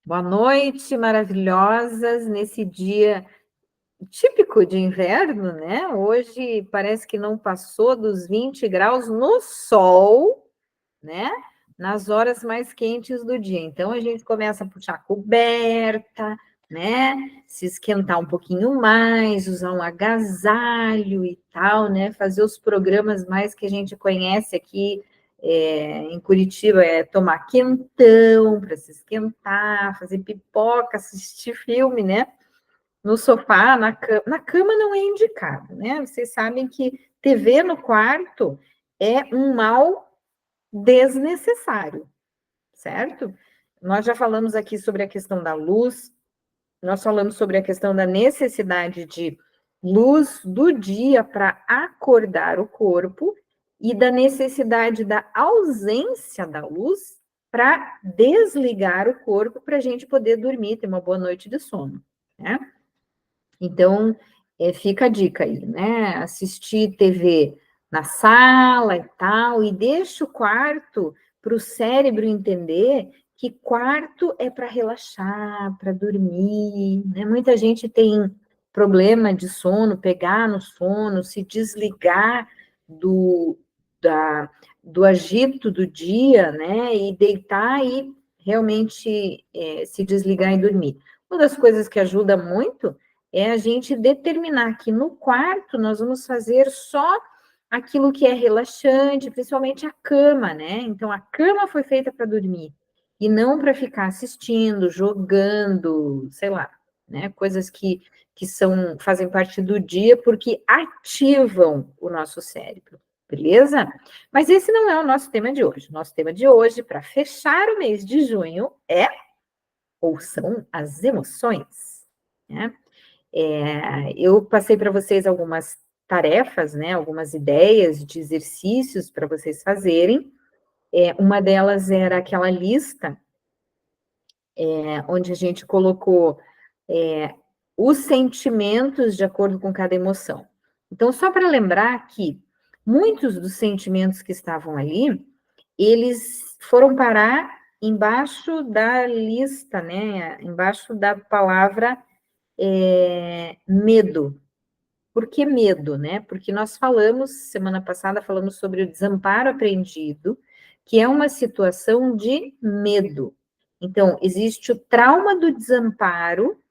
Boa noite, maravilhosas, nesse dia típico de inverno, né? Hoje parece que não passou dos 20 graus no sol, né? Nas horas mais quentes do dia. Então a gente começa a puxar a coberta, né? Se esquentar um pouquinho mais, usar um agasalho e tal, né? Fazer os programas mais que a gente conhece aqui em Curitiba, tomar quentão para se esquentar, fazer pipoca, assistir filme, né? No sofá, na cama não é indicado, né? Vocês sabem que TV no quarto é um mal desnecessário, certo? Nós já falamos aqui sobre a questão da luz, nós falamos sobre a questão da necessidade de luz do dia para acordar o corpo e da necessidade da ausência da luz para desligar o corpo para a gente poder dormir, ter uma boa noite de sono, né? Então, fica a dica aí, né? Assistir TV na sala e tal, e deixa o quarto para o cérebro entender que quarto é para relaxar, para dormir, né? Muita gente tem problema de sono, pegar no sono, se desligar do, da, do agito do dia, né? E deitar e realmente se desligar e dormir. Uma das coisas que ajuda muito é a gente determinar que no quarto nós vamos fazer só aquilo que é relaxante, principalmente a cama, né? Então a cama foi feita para dormir e não para ficar assistindo, jogando, sei lá, né? Coisas que fazem parte do dia porque ativam o nosso cérebro, beleza? Mas esse não é o nosso tema de hoje. O nosso tema de hoje, para fechar o mês de junho, são as emoções, né? Eu passei para vocês algumas tarefas, né, algumas ideias de exercícios para vocês fazerem. Uma delas era aquela lista, onde a gente colocou os sentimentos de acordo com cada emoção. Então, só para lembrar que muitos dos sentimentos que estavam ali, eles foram parar embaixo da lista, né, embaixo da palavra medo. Por que medo, né? Porque nós falamos, semana passada, falamos sobre o desamparo aprendido, que é uma situação de medo. Então, existe o trauma do desamparo,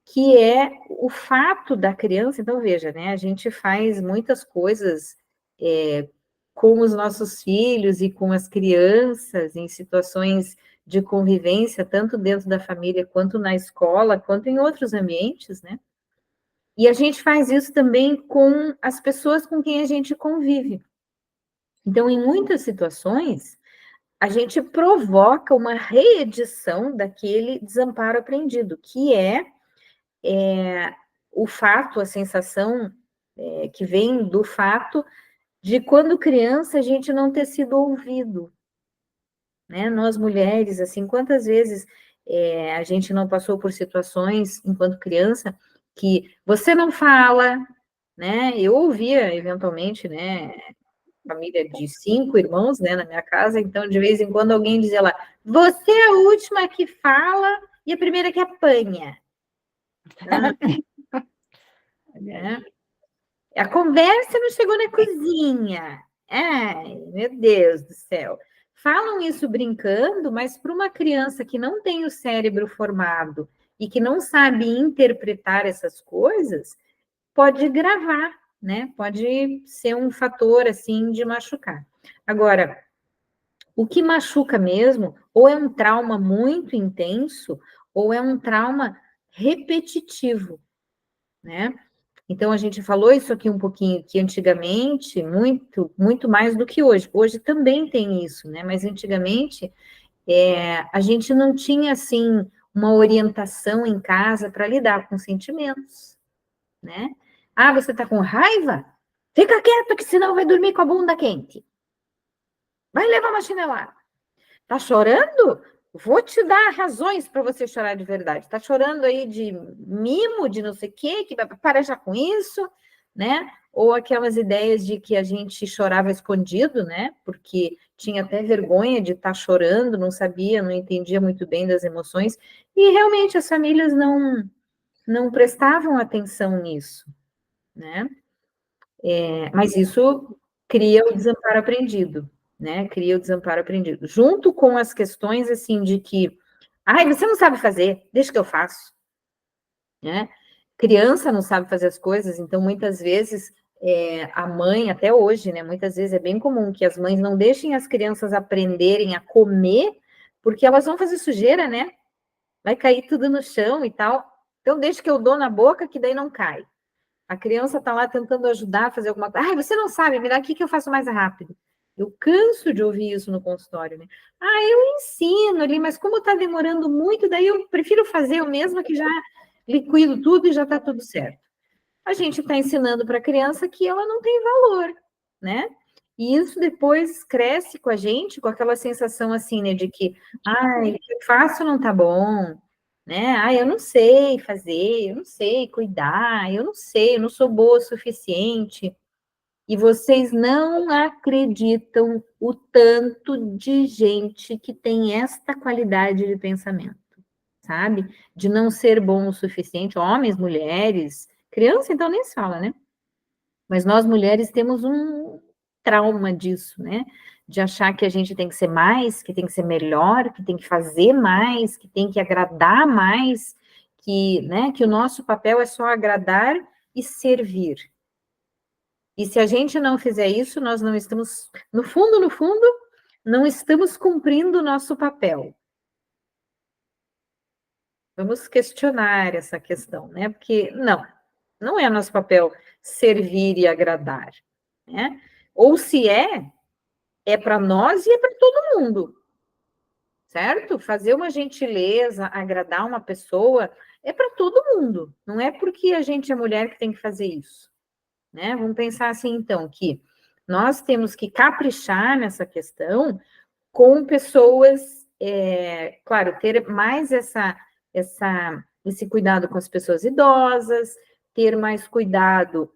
que é o fato da criança. Então, veja, né? A gente faz muitas coisas com os nossos filhos e com as crianças em situações de convivência, tanto dentro da família, quanto na escola, quanto em outros ambientes, né? E a gente faz isso também com as pessoas com quem a gente convive. Então, em muitas situações, a gente provoca uma reedição daquele desamparo aprendido, que é o fato, a sensação que vem do fato de quando criança a gente não ter sido ouvido, né? Nós mulheres, assim, quantas vezes a gente não passou por situações enquanto criança que você não fala, né? Eu ouvia eventualmente, né? Família de 5 irmãos, né? Na minha casa, então de vez em quando alguém dizia lá: você é a última que fala e a primeira que apanha. Né? A conversa não chegou na cozinha. Ai, meu Deus do céu. Falam isso brincando, mas para uma criança que não tem o cérebro formado e que não sabe interpretar essas coisas, pode gravar, né? Pode ser um fator assim de machucar. Agora, o que machuca mesmo, ou é um trauma muito intenso, ou é um trauma repetitivo, né? Então a gente falou isso aqui um pouquinho, que antigamente, muito mais do que hoje. Hoje também tem isso, né? Mas antigamente a gente não tinha assim uma orientação em casa para lidar com sentimentos, né? Ah, você está com raiva? Fica quieto, que senão vai dormir com a bunda quente. Vai levar uma chinelada. Tá chorando? Vou te dar razões para você chorar de verdade. Tá chorando aí de mimo, de não sei o quê, que para já com isso, né? ou aquelas ideias de que a gente chorava escondido, né? Porque tinha até vergonha de estar chorando, não sabia, não entendia muito bem das emoções, e realmente as famílias não prestavam atenção nisso, né? Mas isso cria o desamparo aprendido, né? Cria o desamparo aprendido, junto com as questões assim de que, ai, você não sabe fazer, deixa que eu faço, né? Criança não sabe fazer as coisas, então muitas vezes a mãe, até hoje, né? Muitas vezes é bem comum que as mães não deixem as crianças aprenderem a comer, porque elas vão fazer sujeira, né? Vai cair tudo no chão e tal. Então deixa que eu dou na boca, que daí não cai. A criança está lá tentando ajudar a fazer alguma coisa. Ah, você não sabe, me dá aqui que eu faço mais rápido. Eu canso de ouvir isso no consultório, né? Ah, eu ensino ali, mas como está demorando muito, daí eu prefiro fazer eu mesma que já liquido tudo e já está tudo certo. A gente está ensinando para a criança que ela não tem valor, né? E isso depois cresce com a gente, com aquela sensação assim, né, de que, ai, o que eu faço não tá bom, né? Ah, eu não sei fazer, eu não sei cuidar, eu não sei, eu não sou boa o suficiente. E vocês não acreditam o tanto de gente que tem esta qualidade de pensamento, sabe? De não ser bom o suficiente, homens, mulheres, criança, então nem se fala, né? Mas nós mulheres temos um trauma disso, né? De achar que a gente tem que ser mais, que tem que ser melhor, que tem que fazer mais, que tem que agradar mais, que, né, que o nosso papel é só agradar e servir. E se a gente não fizer isso, nós não estamos, no fundo, não estamos cumprindo o nosso papel. Vamos questionar essa questão, né? Porque não é nosso papel servir e agradar, né? Ou se é para nós e é para todo mundo, certo? Fazer uma gentileza, agradar uma pessoa, é para todo mundo. Não é porque a gente é mulher que tem que fazer isso, né? Vamos pensar assim, então, que nós temos que caprichar nessa questão com pessoas, claro, ter mais esse cuidado com as pessoas idosas, ter mais cuidado,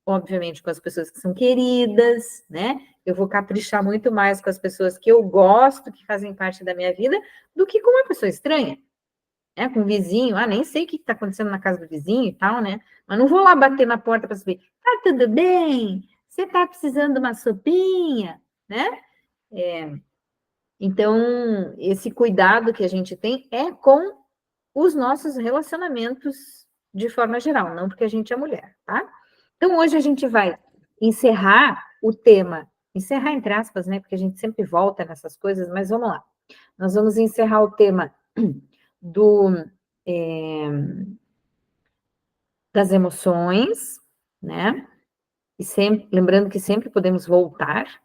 obviamente, com as pessoas que são queridas, né? Eu vou caprichar muito mais com as pessoas que eu gosto, que fazem parte da minha vida, do que com uma pessoa estranha, né? Com um vizinho, nem sei o que está acontecendo na casa do vizinho e tal, né? Mas não vou lá bater na porta para saber, tá tudo bem? Você está precisando de uma sopinha, né? Então, esse cuidado que a gente tem é com os nossos relacionamentos de forma geral, não porque a gente é mulher, tá? Então, hoje a gente vai encerrar o tema, encerrar entre aspas, né? Porque a gente sempre volta nessas coisas, mas vamos lá. Nós vamos encerrar o tema do, é, das emoções, né? E sempre, lembrando que sempre podemos voltar,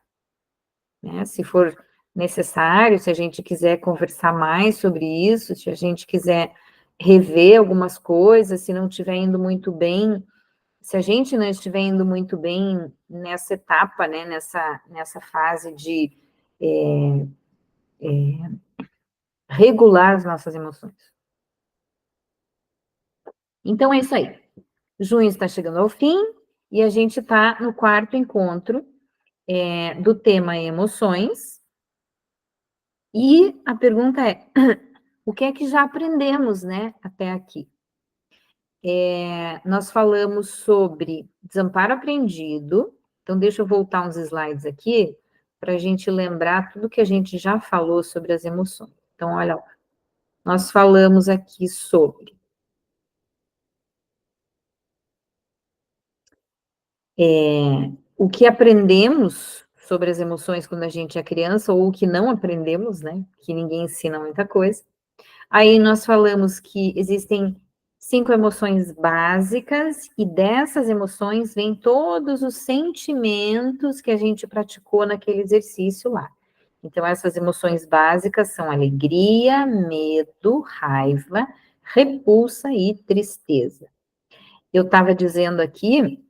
né? Se for necessário, se a gente quiser conversar mais sobre isso, se a gente quiser rever algumas coisas, se não estiver indo muito bem, se a gente não estiver indo muito bem nessa etapa, né, nessa fase de regular as nossas emoções. Então é isso aí. Junho está chegando ao fim e a gente está no quarto encontro do tema emoções. E a pergunta é: o que é que já aprendemos, né, até aqui? Nós falamos sobre desamparo aprendido. Então, deixa eu voltar uns slides aqui para a gente lembrar tudo que a gente já falou sobre as emoções. Então, olha lá. Nós falamos aqui sobre o que aprendemos sobre as emoções quando a gente é criança, ou o que não aprendemos, né? Que ninguém ensina muita coisa. Aí nós falamos que existem 5 emoções básicas, e dessas emoções vêm todos os sentimentos que a gente praticou naquele exercício lá. Então, essas emoções básicas são alegria, medo, raiva, repulsa e tristeza. Eu estava dizendo aqui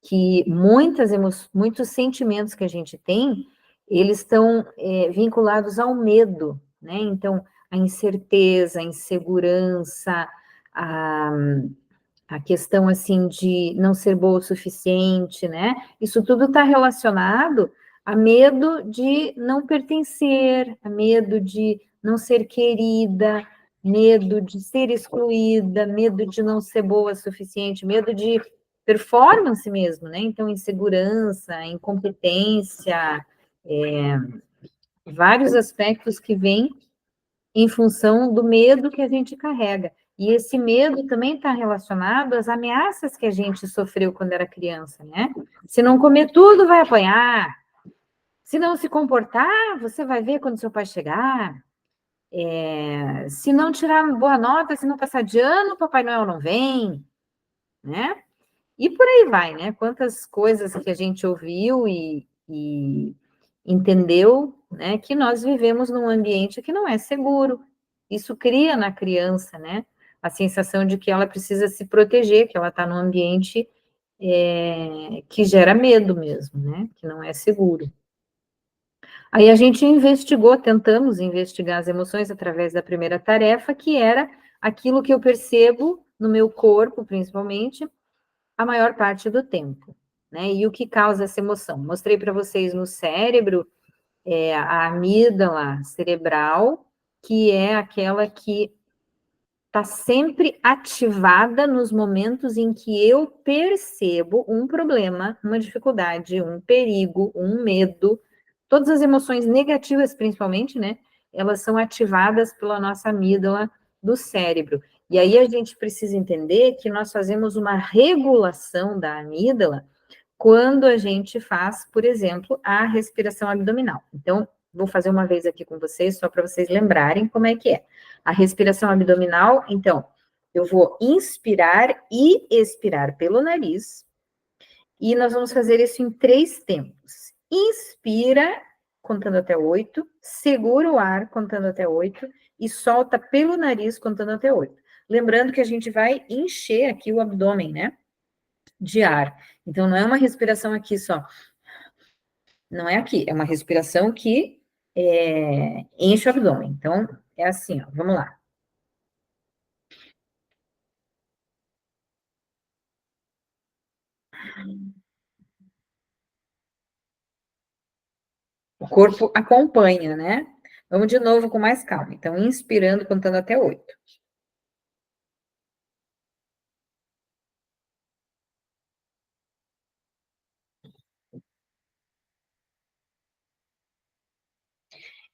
que muitos sentimentos que a gente tem, eles estão vinculados ao medo, né? Então, a incerteza, a insegurança, a a questão, assim, de não ser boa o suficiente, né? Isso tudo está relacionado a medo de não pertencer, a medo de não ser querida, medo de ser excluída, medo de não ser boa o suficiente, medo de performance mesmo, né? Então, insegurança, incompetência, vários aspectos que vêm em função do medo que a gente carrega. E esse medo também está relacionado às ameaças que a gente sofreu quando era criança, né? Se não comer tudo, vai apanhar. Se não se comportar, você vai ver quando seu pai chegar. Se não tirar uma boa nota, se não passar de ano, Papai Noel não vem, né? E por aí vai, né? Quantas coisas que a gente ouviu e entendeu, né? Que nós vivemos num ambiente que não é seguro. Isso cria na criança, né? A sensação de que ela precisa se proteger, que ela está num ambiente que gera medo mesmo, né? Que não é seguro. Aí a gente investigou, tentamos investigar as emoções através da primeira tarefa, que era aquilo que eu percebo no meu corpo, principalmente, a maior parte do tempo, né? E o que causa essa emoção? Mostrei para vocês no cérebro a amígdala cerebral, que é aquela que está sempre ativada nos momentos em que eu percebo um problema, uma dificuldade, um perigo, um medo. Todas as emoções negativas, principalmente, né? Elas são ativadas pela nossa amígdala do cérebro. E aí a gente precisa entender que nós fazemos uma regulação da amígdala quando a gente faz, por exemplo, a respiração abdominal. Então, vou fazer uma vez aqui com vocês, só para vocês lembrarem como é que é. A respiração abdominal, então, eu vou inspirar e expirar pelo nariz, e nós vamos fazer isso em 3 tempos. Inspira, contando até 8, segura o ar, contando até 8, e solta pelo nariz, contando até 8. Lembrando que a gente vai encher aqui o abdômen, né? De ar. Então, não é uma respiração aqui só. Não é aqui, é uma respiração que enche o abdômen. Então, é assim, ó, vamos lá. O corpo acompanha, né? Vamos de novo com mais calma. Então, inspirando, contando até 8.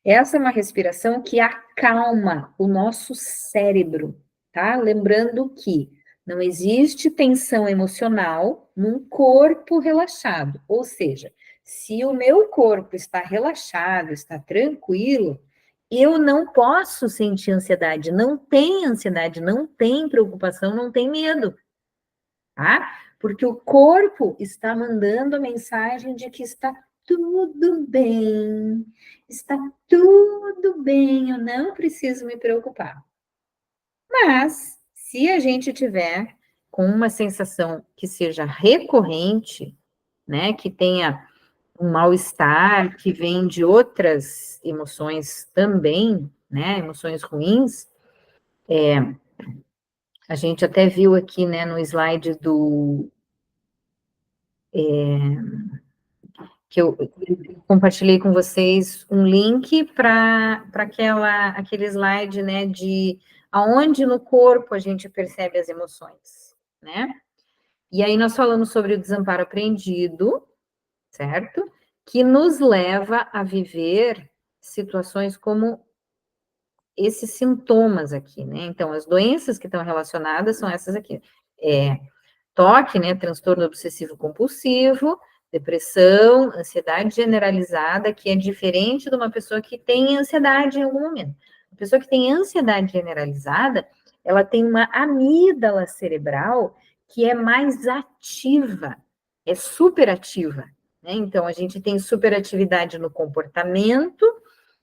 Essa é uma respiração que acalma o nosso cérebro, tá? Lembrando que não existe tensão emocional num corpo relaxado. Ou seja, se o meu corpo está relaxado, está tranquilo, eu não posso sentir ansiedade. Não tem ansiedade, não tem preocupação, não tem medo, tá? Porque o corpo está mandando a mensagem de que está tudo bem, eu não preciso me preocupar. Mas, se a gente tiver com uma sensação que seja recorrente, né, que tenha um mal-estar, que vem de outras emoções também, né, emoções ruins, a gente até viu aqui, né, no slide que eu compartilhei com vocês um link para aquele slide, né, de aonde no corpo a gente percebe as emoções, né? E aí nós falamos sobre o desamparo aprendido, certo? Que nos leva a viver situações como esses sintomas aqui, né? Então, as doenças que estão relacionadas são essas aqui. TOC, né, transtorno obsessivo compulsivo, depressão, ansiedade generalizada, que é diferente de uma pessoa que tem ansiedade em algum momento. A pessoa que tem ansiedade generalizada, ela tem uma amígdala cerebral que é mais ativa, é superativa, né? Então, a gente tem superatividade no comportamento,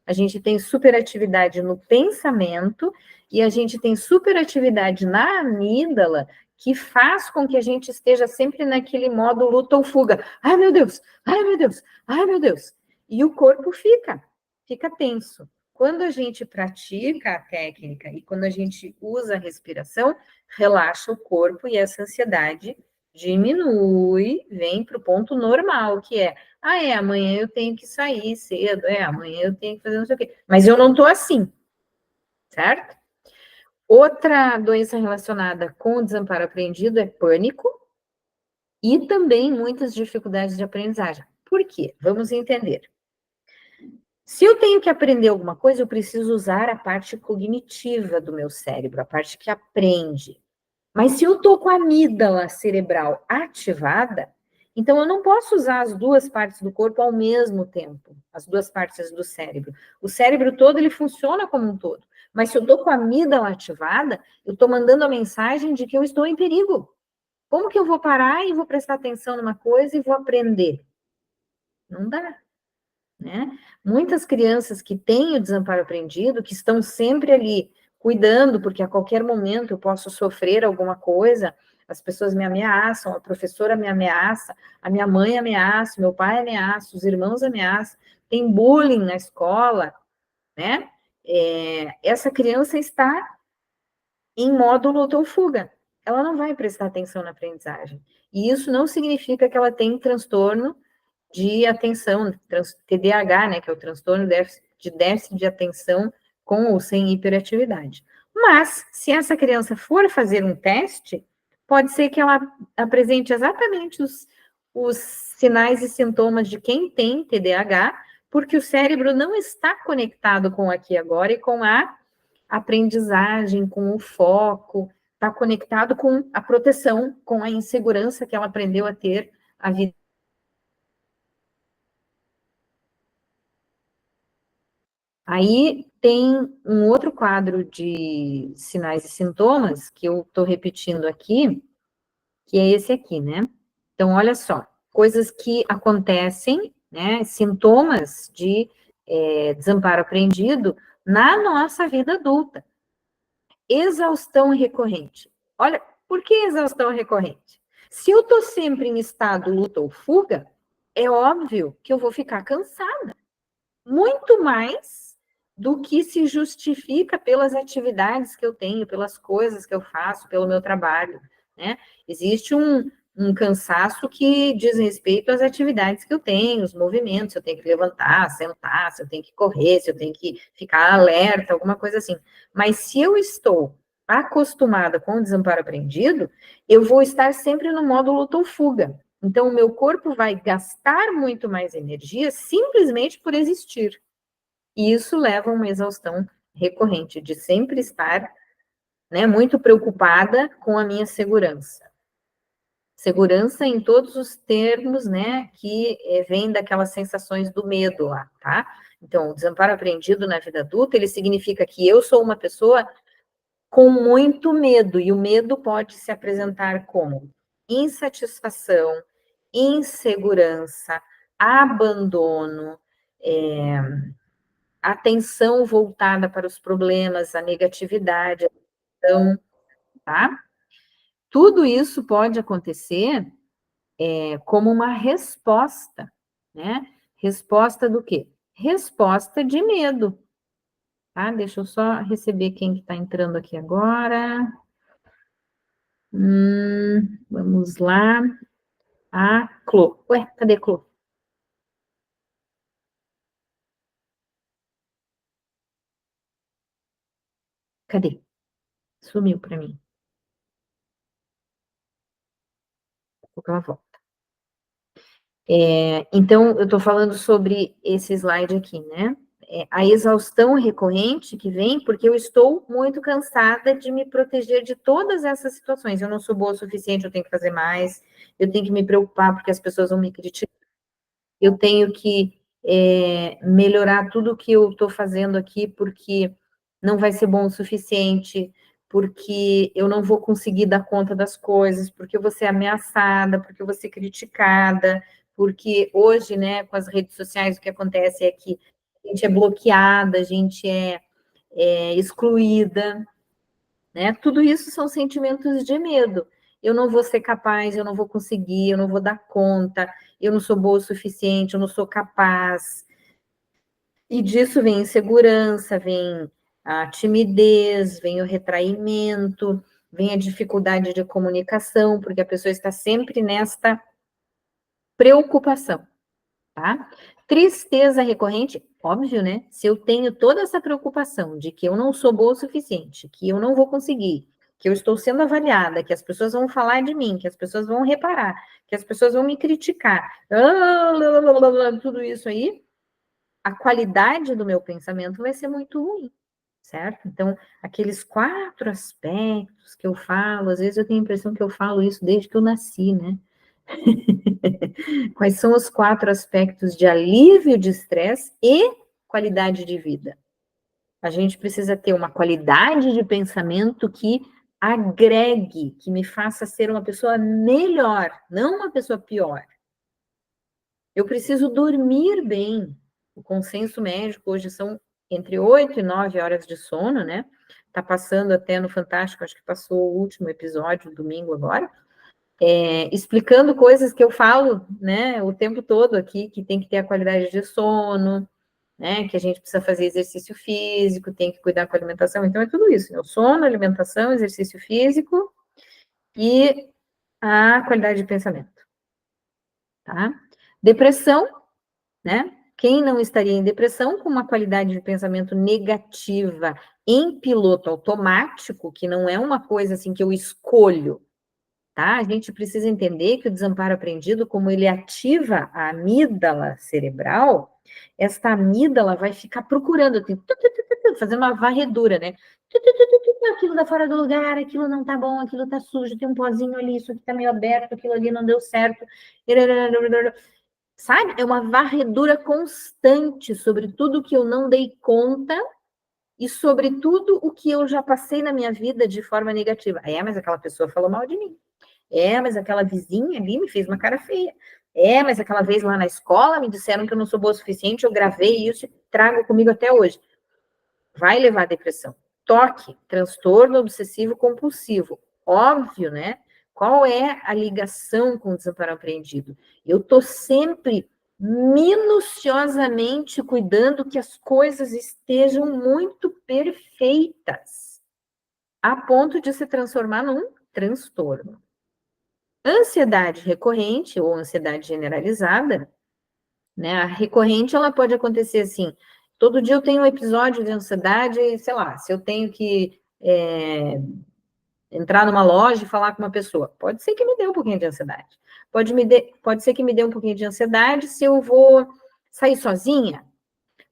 a gente tem superatividade no pensamento e a gente tem superatividade na amígdala que faz com que a gente esteja sempre naquele modo luta ou fuga. Ai, meu Deus! Ai, meu Deus! Ai, meu Deus! E o corpo fica tenso. quando a gente pratica a técnica e quando a gente usa a respiração, relaxa o corpo e essa ansiedade diminui, vem para o ponto normal, que é, amanhã eu tenho que sair cedo, amanhã eu tenho que fazer não sei o quê, mas eu não estou assim, certo? Outra doença relacionada com o desamparo aprendido é pânico e também muitas dificuldades de aprendizagem. Por quê? Vamos entender. Se eu tenho que aprender alguma coisa, eu preciso usar a parte cognitiva do meu cérebro, a parte que aprende. Mas se eu estou com a amígdala cerebral ativada, então eu não posso usar as duas partes do corpo ao mesmo tempo, as duas partes do cérebro. O cérebro todo, ele funciona como um todo. Mas se eu estou com a amígdala ativada, eu estou mandando a mensagem de que eu estou em perigo. Como que eu vou parar e vou prestar atenção numa coisa e vou aprender? Não dá. Né? Muitas crianças que têm o desamparo aprendido, que estão sempre ali cuidando, porque a qualquer momento eu posso sofrer alguma coisa, as pessoas me ameaçam, a professora me ameaça, a minha mãe ameaça, meu pai ameaça, os irmãos ameaçam, tem bullying na escola, né? Essa criança está em modo luta ou fuga. Ela não vai prestar atenção na aprendizagem. E isso não significa que ela tem transtorno de atenção, TDAH, né, que é o transtorno de déficit de atenção com ou sem hiperatividade. Mas, se essa criança for fazer um teste, pode ser que ela apresente exatamente os sinais e sintomas de quem tem TDAH, porque o cérebro não está conectado com o aqui e agora e com a aprendizagem, com o foco, está conectado com a proteção, com a insegurança que ela aprendeu a ter a vida. Aí tem um outro quadro de sinais e sintomas que eu estou repetindo aqui, que é esse aqui, né? Então, olha só, coisas que acontecem, né? Sintomas de desamparo aprendido na nossa vida adulta. Exaustão recorrente. Olha, por que exaustão recorrente? Se eu estou sempre em estado luta ou fuga, é óbvio que eu vou ficar cansada. Muito mais do que se justifica pelas atividades que eu tenho, pelas coisas que eu faço, pelo meu trabalho, né? Existe um cansaço que diz respeito às atividades que eu tenho, os movimentos, se eu tenho que levantar, sentar, se eu tenho que correr, se eu tenho que ficar alerta, alguma coisa assim. Mas se eu estou acostumada com o desamparo aprendido, eu vou estar sempre no modo luta ou fuga. Então, o meu corpo vai gastar muito mais energia simplesmente por existir. E isso leva a uma exaustão recorrente, de sempre estar, né, muito preocupada com a minha segurança. Segurança em todos os termos, né, que vem daquelas sensações do medo lá, tá? Então, o desamparo aprendido na vida adulta, ele significa que eu sou uma pessoa com muito medo, e o medo pode se apresentar como insatisfação, insegurança, abandono, atenção voltada para os problemas, a negatividade, então, tá? Tudo isso pode acontecer como uma resposta, né? Resposta do quê? Resposta de medo, tá? Deixa eu só receber quem que tá entrando aqui agora. Vamos lá. A Clô. Ué, cadê a Clô? Cadê? Sumiu para mim. Vou ela volta. Então, eu estou falando sobre esse slide aqui, né? A exaustão recorrente que vem porque eu estou muito cansada de me proteger de todas essas situações. Eu não sou boa o suficiente, eu tenho que fazer mais, eu tenho que me preocupar porque as pessoas vão me criticar, eu tenho que melhorar tudo o que eu estou fazendo aqui porque não vai ser bom o suficiente, porque eu não vou conseguir dar conta das coisas, porque eu vou ser ameaçada, porque eu vou ser criticada, porque hoje, né, com as redes sociais, o que acontece é que a gente é bloqueada, a gente é excluída, né? Tudo isso são sentimentos de medo. Eu não vou ser capaz, eu não vou conseguir, eu não vou dar conta, eu não sou boa o suficiente, eu não sou capaz. E disso vem insegurança, vem a timidez, vem o retraimento, vem a dificuldade de comunicação, porque a pessoa está sempre nesta preocupação, tá? Tristeza recorrente, óbvio, né? Se eu tenho toda essa preocupação de que eu não sou boa o suficiente, que eu não vou conseguir, que eu estou sendo avaliada, que as pessoas vão falar de mim, que as pessoas vão reparar, que as pessoas vão me criticar, tudo isso aí, a qualidade do meu pensamento vai ser muito ruim, certo? Então, aqueles 4 aspectos que eu falo, às vezes eu tenho a impressão que eu falo isso desde que eu nasci, né? Quais são os 4 aspectos de alívio de estresse e qualidade de vida? A gente precisa ter uma qualidade de pensamento que agregue, que me faça ser uma pessoa melhor, não uma pessoa pior. Eu preciso dormir bem. O consenso médico hoje são entre 8 e 9 horas de sono, né? Tá passando até no Fantástico, acho que passou o último episódio, domingo agora, explicando coisas que eu falo, né, o tempo todo aqui, que tem que ter a qualidade de sono, né, que a gente precisa fazer exercício físico, tem que cuidar com a alimentação, então é tudo isso, né? O sono, alimentação, exercício físico e a qualidade de pensamento, tá? Depressão, né? Quem não estaria em depressão com uma qualidade de pensamento negativa em piloto automático, que não é uma coisa assim que eu escolho, tá? A gente precisa entender que o desamparo aprendido, como ele ativa a amígdala cerebral, esta amígdala vai ficar procurando, fazendo uma varredura, né? Aquilo tá fora do lugar, aquilo não tá bom, aquilo tá sujo, tem um pozinho ali, isso aqui tá meio aberto, aquilo ali não deu certo. Sabe? É uma varredura constante sobre tudo que eu não dei conta e sobre tudo o que eu já passei na minha vida de forma negativa. Mas aquela pessoa falou mal de mim. Mas aquela vizinha ali me fez uma cara feia. Mas aquela vez lá na escola me disseram que eu não sou boa o suficiente, eu gravei isso e trago comigo até hoje. Vai levar à depressão. Toque, transtorno obsessivo compulsivo. Óbvio, né? Qual é a ligação com o desamparo apreendido? Eu estou sempre minuciosamente cuidando que as coisas estejam muito perfeitas, a ponto de se transformar num transtorno. Ansiedade recorrente ou ansiedade generalizada, né? A recorrente, ela pode acontecer assim, todo dia eu tenho um episódio de ansiedade, sei lá, se eu tenho que entrar numa loja e falar com uma pessoa, pode ser que me dê um pouquinho de ansiedade. Pode ser que me dê um pouquinho de ansiedade se eu vou sair sozinha.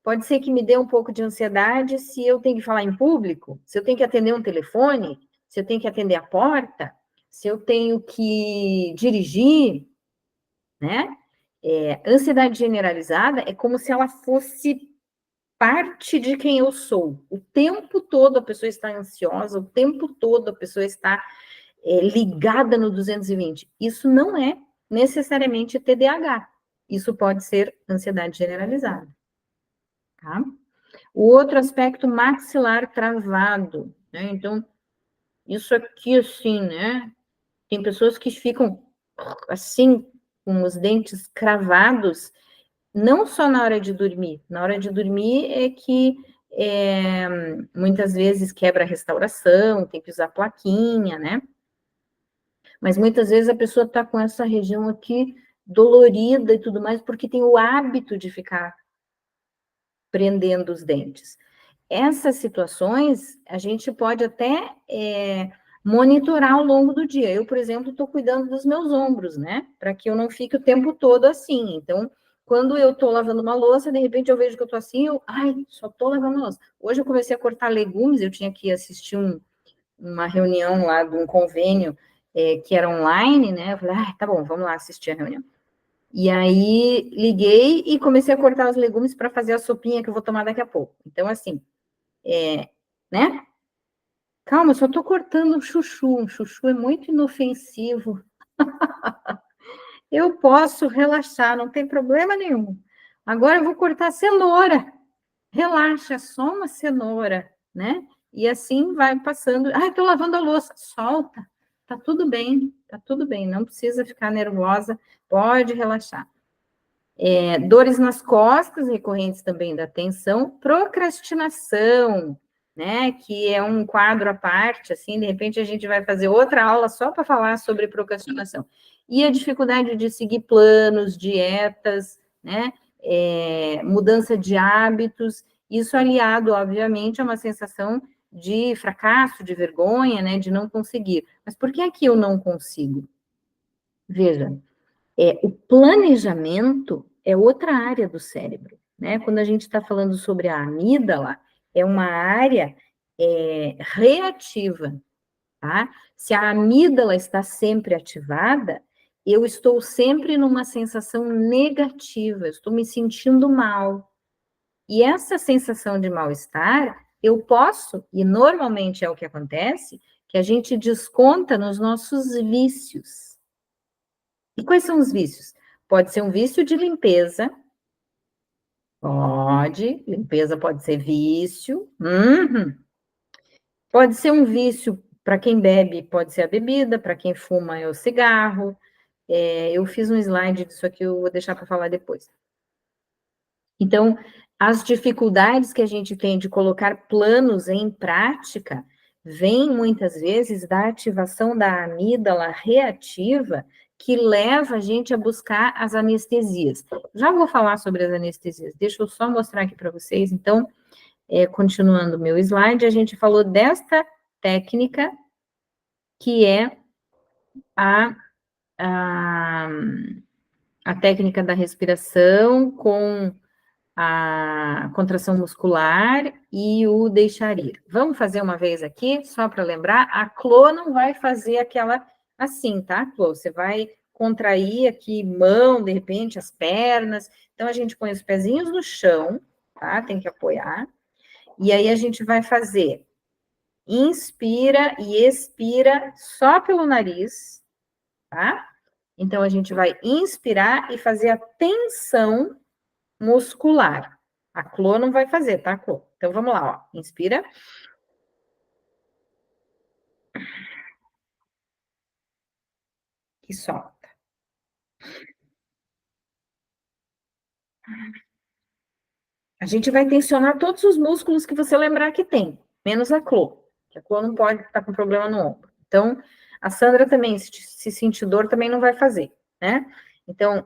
Pode ser que me dê um pouco de ansiedade se eu tenho que falar em público, se eu tenho que atender um telefone, se eu tenho que atender a porta, se eu tenho que dirigir, né? Ansiedade generalizada é como se ela fosse parte de quem eu sou. O tempo todo a pessoa está ansiosa, o tempo todo a pessoa está ligada no 220. Isso não é necessariamente TDAH. Isso pode ser ansiedade generalizada. Tá? O outro aspecto, maxilar travado, né? Então, isso aqui, assim, né? Tem pessoas que ficam assim, com os dentes cravados, não só na hora de dormir. Na hora de dormir é que muitas vezes quebra a restauração, tem que usar plaquinha, né? Mas muitas vezes a pessoa está com essa região aqui dolorida e tudo mais, porque tem o hábito de ficar prendendo os dentes. Essas situações a gente pode até monitorar ao longo do dia. Eu, por exemplo, estou cuidando dos meus ombros, né? Para que eu não fique o tempo todo assim. Então, quando eu estou lavando uma louça, de repente eu vejo que eu estou assim, só estou lavando a louça. Hoje eu comecei a cortar legumes, eu tinha que assistir uma reunião lá de um convênio que era online, né? Eu falei, tá bom, vamos lá assistir a reunião. E aí liguei e comecei a cortar os legumes para fazer a sopinha que eu vou tomar daqui a pouco. Então, assim, né? Calma, eu só tô cortando um chuchu. Um chuchu é muito inofensivo. Eu posso relaxar, não tem problema nenhum. Agora eu vou cortar cenoura. Relaxa, é só uma cenoura, né? E assim vai passando. Tô lavando a louça. Solta. Tá tudo bem, não precisa ficar nervosa, pode relaxar. Dores nas costas, recorrentes também da tensão, procrastinação, né, que é um quadro à parte, assim, de repente a gente vai fazer outra aula só para falar sobre procrastinação. E a dificuldade de seguir planos, dietas, né, mudança de hábitos, isso aliado, obviamente, a uma sensação de fracasso, de vergonha, né, de não conseguir. Mas por que é que eu não consigo? Veja, o planejamento é outra área do cérebro, né? Quando a gente está falando sobre a amígdala, é uma área reativa, tá? Se a amígdala está sempre ativada, eu estou sempre numa sensação negativa, eu estou me sentindo mal. E essa sensação de mal-estar, eu posso, e normalmente é o que acontece, que a gente desconta nos nossos vícios. E quais são os vícios? Pode ser um vício de limpeza. Pode. Limpeza pode ser vício. Uhum. Pode ser um vício para quem bebe, pode ser a bebida, para quem fuma é o cigarro. Eu fiz um slide disso aqui, eu vou deixar para falar depois. Então, as dificuldades que a gente tem de colocar planos em prática vêm muitas vezes da ativação da amígdala reativa, que leva a gente a buscar as anestesias. Já vou falar sobre as anestesias, deixa eu só mostrar aqui para vocês. Então, continuando o meu slide, a gente falou desta técnica, que é a, a, a técnica da respiração com a contração muscular e o deixar ir. Vamos fazer uma vez aqui, só para lembrar, a Clô não vai fazer aquela assim, tá, Clô? Você vai contrair aqui mão, de repente, as pernas. Então, a gente põe os pezinhos no chão, tá? Tem que apoiar. E aí, a gente vai fazer inspira e expira só pelo nariz, tá? Então, a gente vai inspirar e fazer a tensão muscular. A Clô não vai fazer, tá, Clô? Então, vamos lá, ó. Inspira. E solta. A gente vai tensionar todos os músculos que você lembrar que tem, menos a Clô, que a Clô não pode estar com problema no ombro. Então, a Sandra também, se sentir dor, também não vai fazer, né? Então,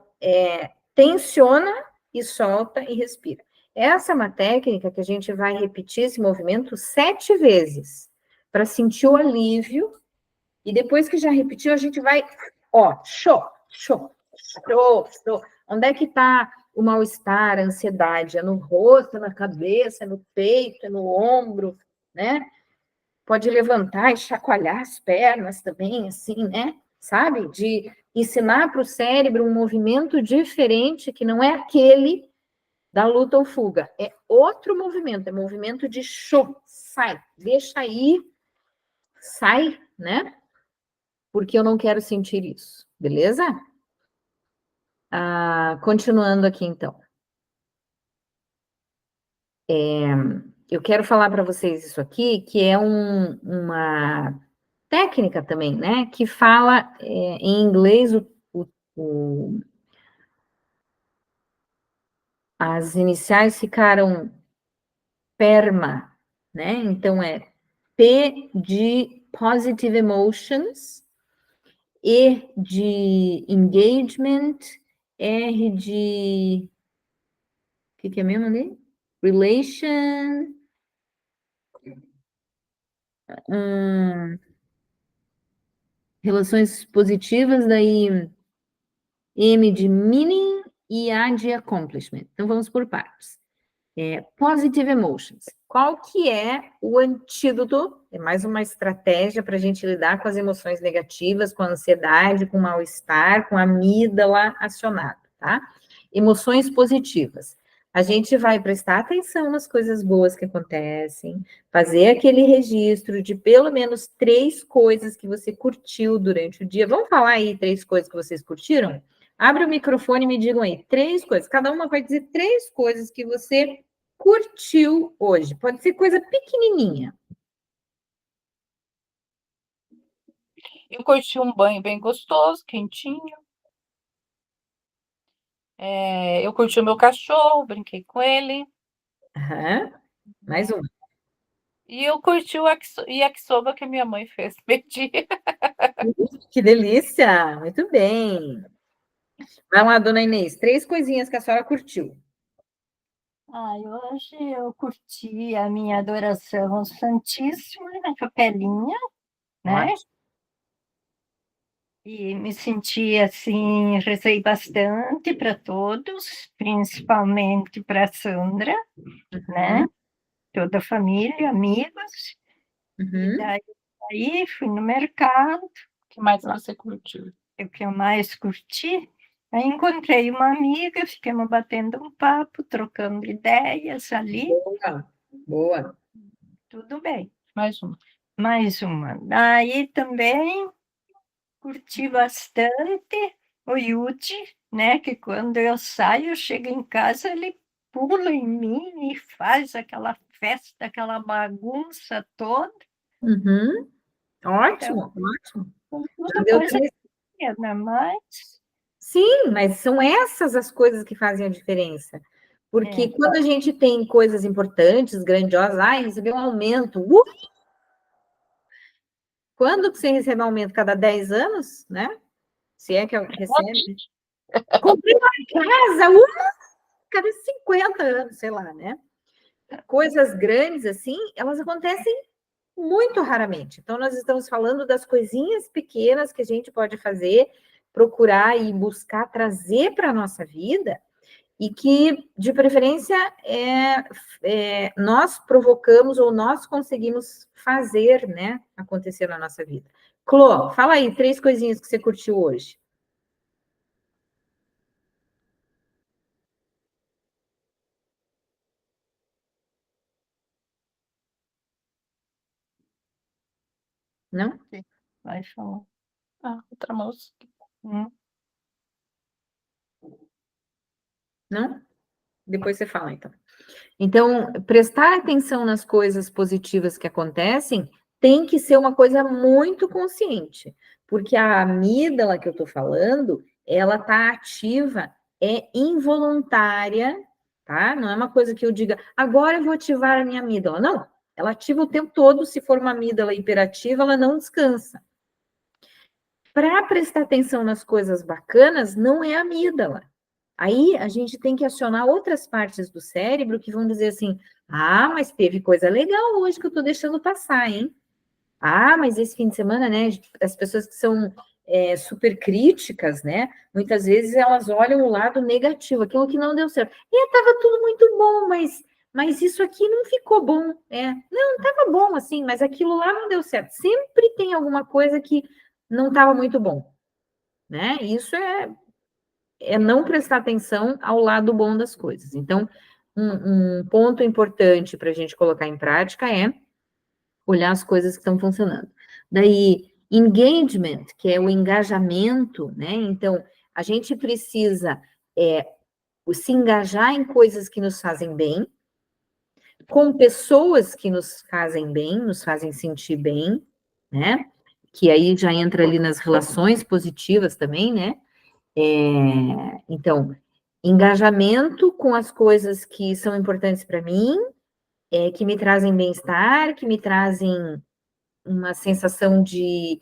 tensiona e solta e respira. Essa é uma técnica que a gente vai repetir esse movimento 7 vezes, para sentir o alívio. E depois que já repetiu, a gente vai, ó, show, show, show, show. Onde é que está o mal-estar, a ansiedade? É no rosto, é na cabeça, é no peito, é no ombro, né? Pode levantar e chacoalhar as pernas também, assim, né? Sabe? De ensinar para o cérebro um movimento diferente, que não é aquele da luta ou fuga. É outro movimento, é movimento de show, sai, deixa aí, sai, né? Porque eu não quero sentir isso, beleza? Continuando aqui, então. Eu quero falar para vocês isso aqui, que é uma técnica também, né? Que fala em inglês, as iniciais ficaram PERMA, né? Então é P de Positive Emotions, E de Engagement, R de o que é mesmo ali? Relation, relações positivas, daí M de meaning e A de accomplishment. Então, vamos por partes. Positive emotions. Qual que é o antídoto? É mais uma estratégia para a gente lidar com as emoções negativas, com a ansiedade, com o mal-estar, com a amígdala acionada, tá? Emoções positivas. A gente vai prestar atenção nas coisas boas que acontecem, fazer aquele registro de pelo menos 3 coisas que você curtiu durante o dia. Vamos falar aí 3 coisas que vocês curtiram? Abre o microfone e me digam aí 3 coisas. Cada uma vai dizer 3 coisas que você curtiu hoje. Pode ser coisa pequenininha. Eu curti um banho bem gostoso, quentinho. Eu curti o meu cachorro, brinquei com ele. Aham. Mais uma. E eu curti o yakisoba que a minha mãe fez no dia. Que delícia! Muito bem. Vai lá, dona Inês, 3 coisinhas que a senhora curtiu. Hoje eu curti a minha adoração ao Santíssimo na Capelinha, né? Ótimo. E me senti assim, rezei bastante para todos, principalmente para Sandra, né? Uhum. Toda a família, amigos. E Uhum. daí fui no mercado, O que mais você curtiu? o que eu mais curti. Aí encontrei uma amiga, ficamos batendo um papo, trocando ideias ali, Boa. Boa. tudo bem. Mais uma. Mais uma. Daí também curti bastante o Yudi, né? Que quando eu saio, eu chego em casa, ele pula em mim e faz aquela festa, aquela bagunça toda. Uhum. Então, Ótimo, ótimo. são Já tudo deu coisa 3. pequena, mas Sim, mas são essas as coisas que fazem a diferença. Porque é, quando a gente tem coisas importantes, grandiosas, receber um aumento. Quando que você recebe um aumento? Cada 10 anos, né? Se é que recebe. Comprei uma casa, cada 50 anos, sei lá, né? Coisas grandes assim, elas acontecem muito raramente. Então, nós estamos falando das coisinhas pequenas que a gente pode fazer, procurar e buscar trazer para a nossa vida, e que, de preferência, nós provocamos ou nós conseguimos fazer, né, acontecer na nossa vida. Clô, fala aí, 3 coisinhas que você curtiu hoje. Não? vai falar. Outra música. Hum. Não? Depois você fala, então. Então, prestar atenção nas coisas positivas que acontecem tem que ser uma coisa muito consciente, porque a amígdala que eu estou falando, ela está ativa, é involuntária, tá? Não é uma coisa que eu diga, agora eu vou ativar a minha amígdala. Não, ela ativa o tempo todo, se for uma amígdala hiperativa, ela não descansa. Para prestar atenção nas coisas bacanas, não é a amígdala. Aí a gente tem que acionar outras partes do cérebro que vão dizer assim: ah, mas teve coisa legal hoje que eu estou deixando passar, hein? Ah, mas esse fim de semana, né? As pessoas que são super críticas, né? Muitas vezes elas olham o lado negativo, aquilo que não deu certo. E estava tudo muito bom, mas isso aqui não ficou bom. Não, estava bom assim, mas aquilo lá não deu certo. Sempre tem alguma coisa que não estava muito bom, né? Isso é não prestar atenção ao lado bom das coisas. Então, um ponto importante para a gente colocar em prática é olhar as coisas que estão funcionando. Daí, engagement, que é o engajamento, né? Então, a gente precisa se engajar em coisas que nos fazem bem, com pessoas que nos fazem bem, nos fazem sentir bem, né? Que aí já entra ali nas relações positivas também, né? Então, engajamento com as coisas que são importantes para mim, que me trazem bem-estar, que me trazem uma sensação de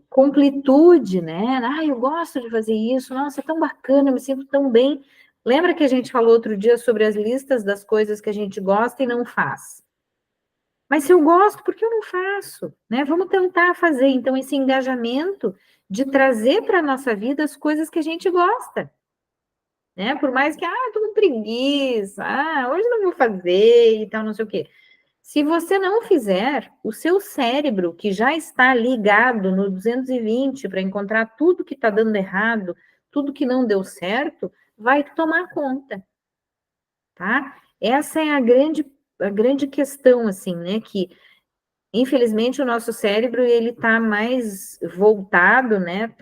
completude, né? Eu gosto de fazer isso, nossa, é tão bacana, eu me sinto tão bem. Lembra que a gente falou outro dia sobre as listas das coisas que a gente gosta e não faz? Mas se eu gosto, por que eu não faço? Né? Vamos tentar fazer, então, esse engajamento de trazer para a nossa vida as coisas que a gente gosta. Né? Por mais que, tô com preguiça, hoje não vou fazer e tal, não sei o quê. Se você não fizer, o seu cérebro, que já está ligado no 220 para encontrar tudo que está dando errado, tudo que não deu certo, vai tomar conta, tá? Essa é a grande questão, assim, né? Que, infelizmente, o nosso cérebro, ele está mais voltado, né?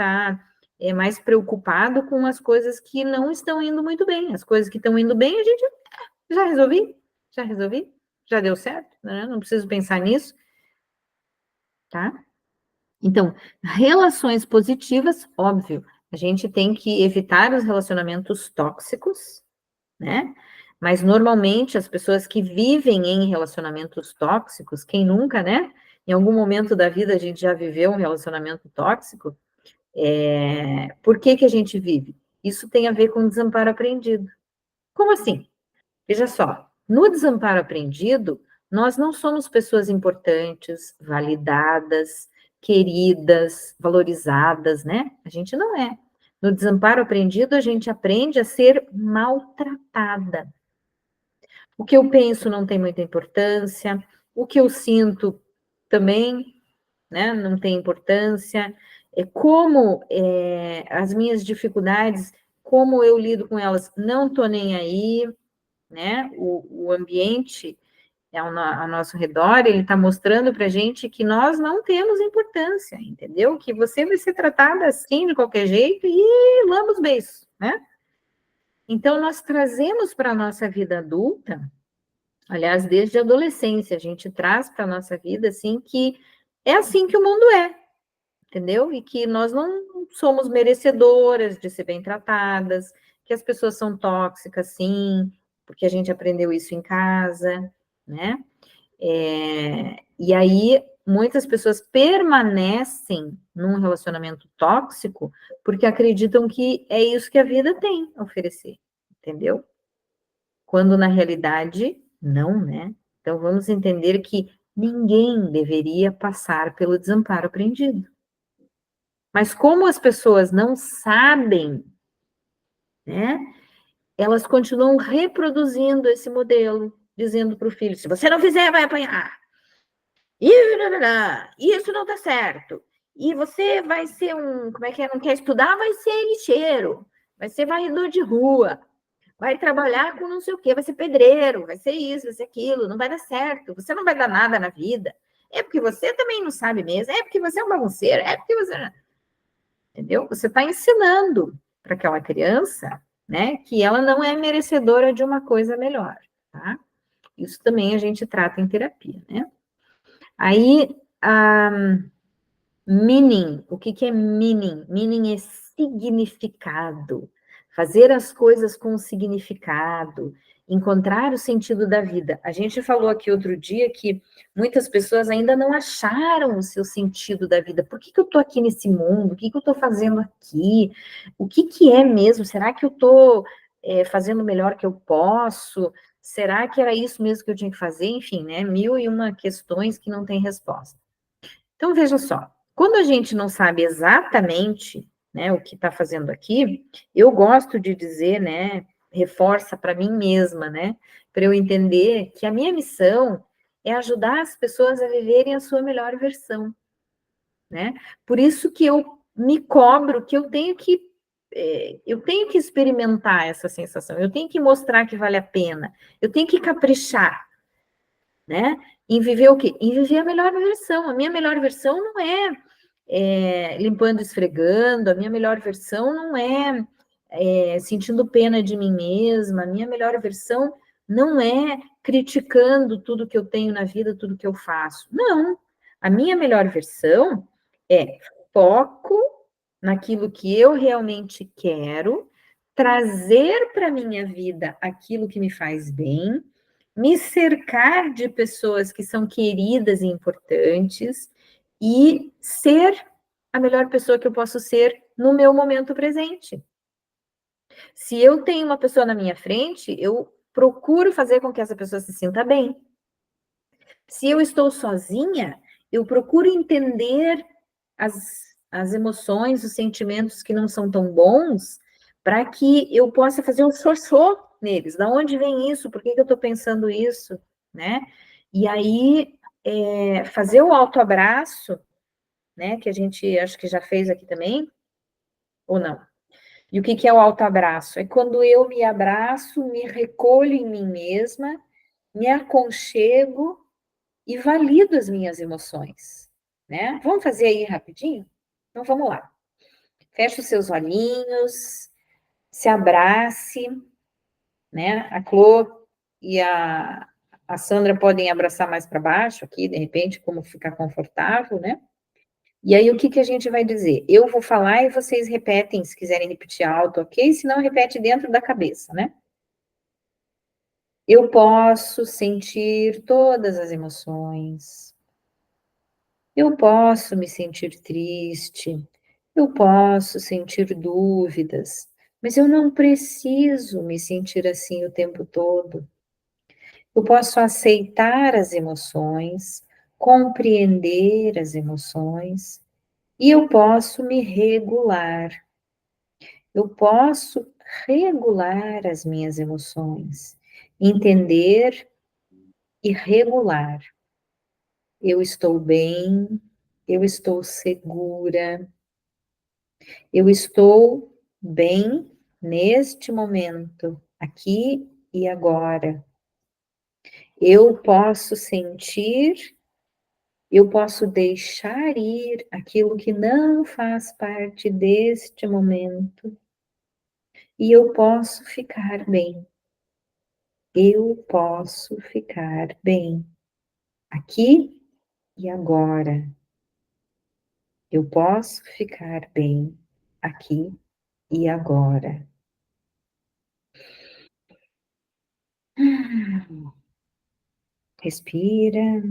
Mais preocupado com as coisas que não estão indo muito bem. As coisas que estão indo bem, a gente já resolvi, já resolvi, já deu certo, né? Não preciso pensar nisso, tá? Então, relações positivas, óbvio, a gente tem que evitar os relacionamentos tóxicos, né? Mas normalmente as pessoas que vivem em relacionamentos tóxicos, quem nunca, né? Em algum momento da vida a gente já viveu um relacionamento tóxico. Por que que a gente vive? Isso tem a ver com desamparo aprendido. Como assim? Veja só, no desamparo aprendido, nós não somos pessoas importantes, validadas, queridas, valorizadas, né? A gente não é. No desamparo aprendido, a gente aprende a ser maltratada. O que eu penso não tem muita importância, o que eu sinto também, né, não tem importância. As minhas dificuldades, como eu lido com elas, não estou nem aí, né? O ambiente ao nosso redor, ele está mostrando para a gente que nós não temos importância, entendeu? Que você vai ser tratada assim, de qualquer jeito, e lamba os beijos, né? Então, nós trazemos para a nossa vida adulta, aliás, desde a adolescência, a gente traz para a nossa vida, assim, que é assim que o mundo é, entendeu? E que nós não somos merecedoras de ser bem tratadas, que as pessoas são tóxicas, sim, porque a gente aprendeu isso em casa, né? E aí, muitas pessoas permanecem num relacionamento tóxico porque acreditam que é isso que a vida tem a oferecer, entendeu? Quando na realidade, não, né? Então, vamos entender que ninguém deveria passar pelo desamparo aprendido. Mas como as pessoas não sabem, né? Elas continuam reproduzindo esse modelo, dizendo para o filho: se você não fizer, vai apanhar. Isso não tá certo. E você vai ser como é que é? Não quer estudar, vai ser lixeiro, vai ser varredor de rua, vai trabalhar com não sei o quê, vai ser pedreiro, vai ser isso, vai ser aquilo, não vai dar certo, você não vai dar nada na vida. É porque você também não sabe mesmo, é porque você é um bagunceiro, é porque você. Entendeu? Você está ensinando para aquela criança, né, que ela não é merecedora de uma coisa melhor, tá? Isso também a gente trata em terapia, né? Aí, meaning, o que que é meaning? Meaning é significado, fazer as coisas com significado, encontrar o sentido da vida. A gente falou aqui outro dia que muitas pessoas ainda não acharam o seu sentido da vida. Por que que eu estou aqui nesse mundo? O que que eu estou fazendo aqui? O que que é mesmo? Será que eu estou fazendo o melhor que eu posso? Será que era isso mesmo que eu tinha que fazer? Enfim, né? 1001 questões que não têm resposta. Então, veja só, quando a gente não sabe exatamente, né, o que está fazendo aqui, eu gosto de dizer, né, reforça para mim mesma, né, para eu entender que a minha missão é ajudar as pessoas a viverem a sua melhor versão, né? Por isso que eu me cobro que eu tenho que experimentar essa sensação, eu tenho que mostrar que vale a pena, eu tenho que caprichar, né? Em viver o quê? Em viver a melhor versão. A minha melhor versão não é limpando, esfregando, a minha melhor versão não é sentindo pena de mim mesma, a minha melhor versão não é criticando tudo que eu tenho na vida, tudo que eu faço. Não. A minha melhor versão é foco naquilo que eu realmente quero, trazer para a minha vida aquilo que me faz bem, me cercar de pessoas que são queridas e importantes e ser a melhor pessoa que eu posso ser no meu momento presente. Se eu tenho uma pessoa na minha frente, eu procuro fazer com que essa pessoa se sinta bem. Se eu estou sozinha, eu procuro entender as emoções, os sentimentos que não são tão bons, para que eu possa fazer um sorso neles. Da onde vem isso? Por que eu estou pensando isso? Né? E aí, fazer o autoabraço, né? Que a gente acho que já fez aqui também, ou não? E o que que é o autoabraço? É quando eu me abraço, me recolho em mim mesma, me aconchego e valido as minhas emoções, né? Vamos fazer aí rapidinho? Então vamos lá. Feche os seus olhinhos, se abrace, né? A Clô e a Sandra podem abraçar mais para baixo aqui, de repente, como ficar confortável, né? E aí, o que a gente vai dizer? Eu vou falar e vocês repetem, se quiserem repetir alto, ok? Se não, repete dentro da cabeça, né? Eu posso sentir todas as emoções. Eu posso me sentir triste. Eu posso sentir dúvidas. Mas eu não preciso me sentir assim o tempo todo. Eu posso aceitar as emoções, compreender as emoções e eu posso me regular. Eu posso regular as minhas emoções, entender e regular. Eu estou bem, eu estou segura, eu estou bem neste momento, aqui e agora. Eu posso sentir, eu posso deixar ir aquilo que não faz parte deste momento e eu posso ficar bem. Eu posso ficar bem aqui e agora. Eu posso ficar bem aqui e agora. Respira.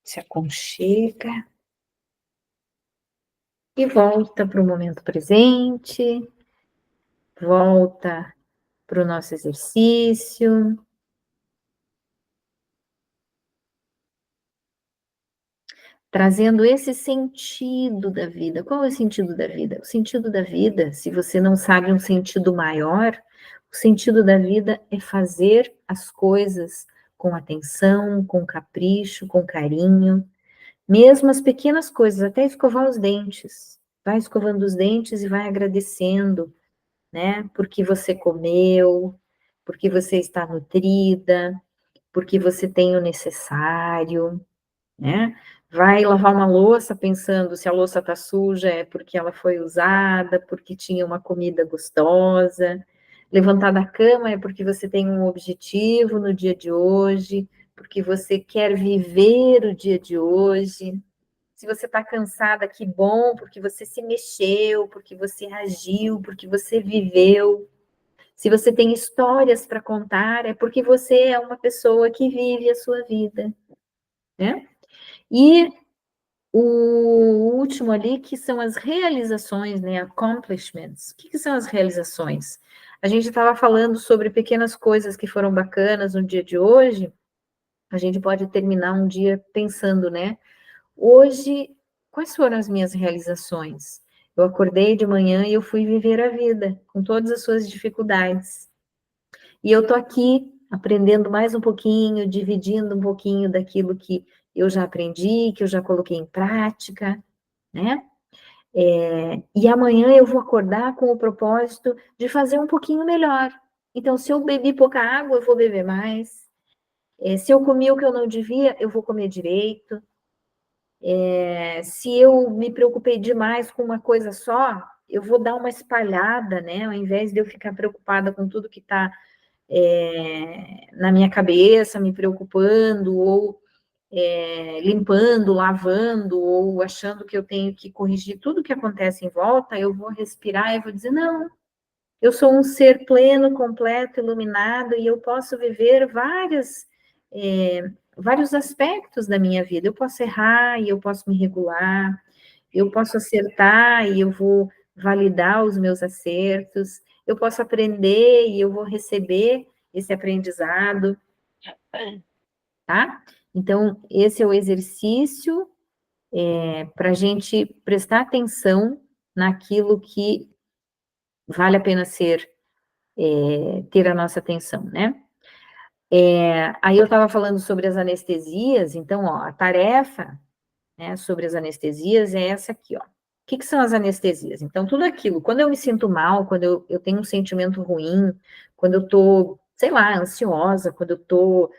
Se aconchega e volta para o momento presente, volta para o nosso exercício. Trazendo esse sentido da vida. Qual é o sentido da vida? O sentido da vida, se você não sabe um sentido maior, o sentido da vida é fazer as coisas com atenção, com capricho, com carinho, mesmo as pequenas coisas, até escovar os dentes. Vai escovando os dentes e vai agradecendo, né? Porque você comeu, porque você está nutrida, porque você tem o necessário, né? Vai lavar uma louça pensando se a louça está suja é porque ela foi usada, porque tinha uma comida gostosa. Levantar da cama é porque você tem um objetivo no dia de hoje, porque você quer viver o dia de hoje. Se você está cansada, que bom, porque você se mexeu, porque você agiu, porque você viveu. Se você tem histórias para contar, é porque você é uma pessoa que vive a sua vida, né? E o último ali, que são as realizações, né? Accomplishments. O que são as realizações? A gente estava falando sobre pequenas coisas que foram bacanas no dia de hoje. A gente pode terminar um dia pensando, né? Hoje, quais foram as minhas realizações? Eu acordei de manhã e eu fui viver a vida, com todas as suas dificuldades. E eu tô aqui aprendendo mais um pouquinho, dividindo um pouquinho daquilo que eu já aprendi, que eu já coloquei em prática, né? E amanhã eu vou acordar com o propósito de fazer um pouquinho melhor. Então, se eu bebi pouca água, eu vou beber mais. Se eu comi o que eu não devia, eu vou comer direito. Se eu me preocupei demais com uma coisa só, eu vou dar uma espalhada, né? Ao invés de eu ficar preocupada com tudo que está na minha cabeça, me preocupando, ou limpando, lavando, ou achando que eu tenho que corrigir tudo que acontece em volta, eu vou respirar e vou dizer, não, eu sou um ser pleno, completo, iluminado, e eu posso viver vários aspectos da minha vida. Eu posso errar e eu posso me regular, eu posso acertar e eu vou validar os meus acertos, eu posso aprender e eu vou receber esse aprendizado, tá? Então, esse é o exercício para a gente prestar atenção naquilo que vale a pena ter a nossa atenção, né? Aí eu estava falando sobre as anestesias, então, ó, a tarefa, né, sobre as anestesias é essa aqui, ó. O que são as anestesias? Então, tudo aquilo, quando eu me sinto mal, quando eu tenho um sentimento ruim, quando eu tô, sei lá, ansiosa, quando eu tô...